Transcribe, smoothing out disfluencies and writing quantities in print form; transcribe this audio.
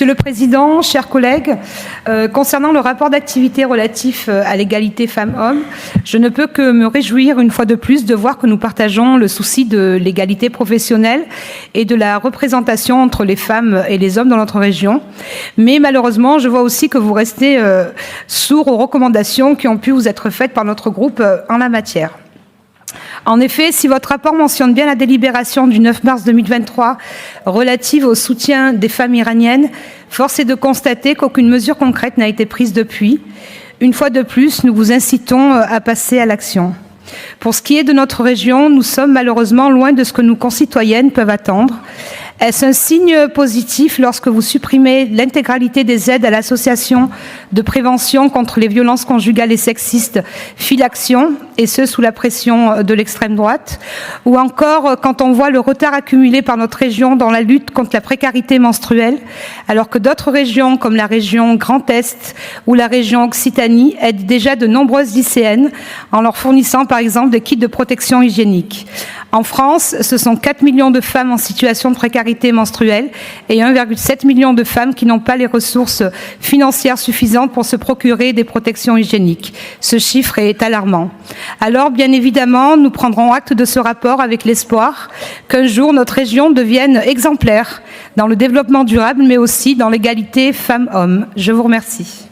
Monsieur le Président, chers collègues, concernant le rapport d'activité relatif à l'égalité femmes-hommes, je ne peux que me réjouir une fois de plus de voir que nous partageons le souci de l'égalité professionnelle et de la représentation entre les femmes et les hommes dans notre région. Mais malheureusement, je vois aussi que vous restez sourds aux recommandations qui ont pu vous être faites par notre groupe en la matière. En effet, si votre rapport mentionne bien la délibération du 9 mars 2023 relative au soutien des femmes iraniennes, force est de constater qu'aucune mesure concrète n'a été prise depuis. Une fois de plus, nous vous incitons à passer à l'action. Pour ce qui est de notre région, nous sommes malheureusement loin de ce que nos concitoyennes peuvent attendre. Est-ce un signe positif lorsque vous supprimez l'intégralité des aides à l'association de prévention contre les violences conjugales et sexistes Filaction, et ce sous la pression de l'extrême droite, ou encore quand on voit le retard accumulé par notre région dans la lutte contre la précarité menstruelle, alors que d'autres régions comme la région Grand Est ou la région Occitanie aident déjà de nombreuses lycéennes en leur fournissant par exemple des kits de protection hygiénique. En France, ce sont 4 millions de femmes en situation de précarité menstruelle et 1,7 million de femmes qui n'ont pas les ressources financières suffisantes pour se procurer des protections hygiéniques. Ce chiffre est alarmant. Alors, bien évidemment, nous prendrons acte de ce rapport avec l'espoir qu'un jour notre région devienne exemplaire dans le développement durable, mais aussi dans l'égalité femmes-hommes. Je vous remercie.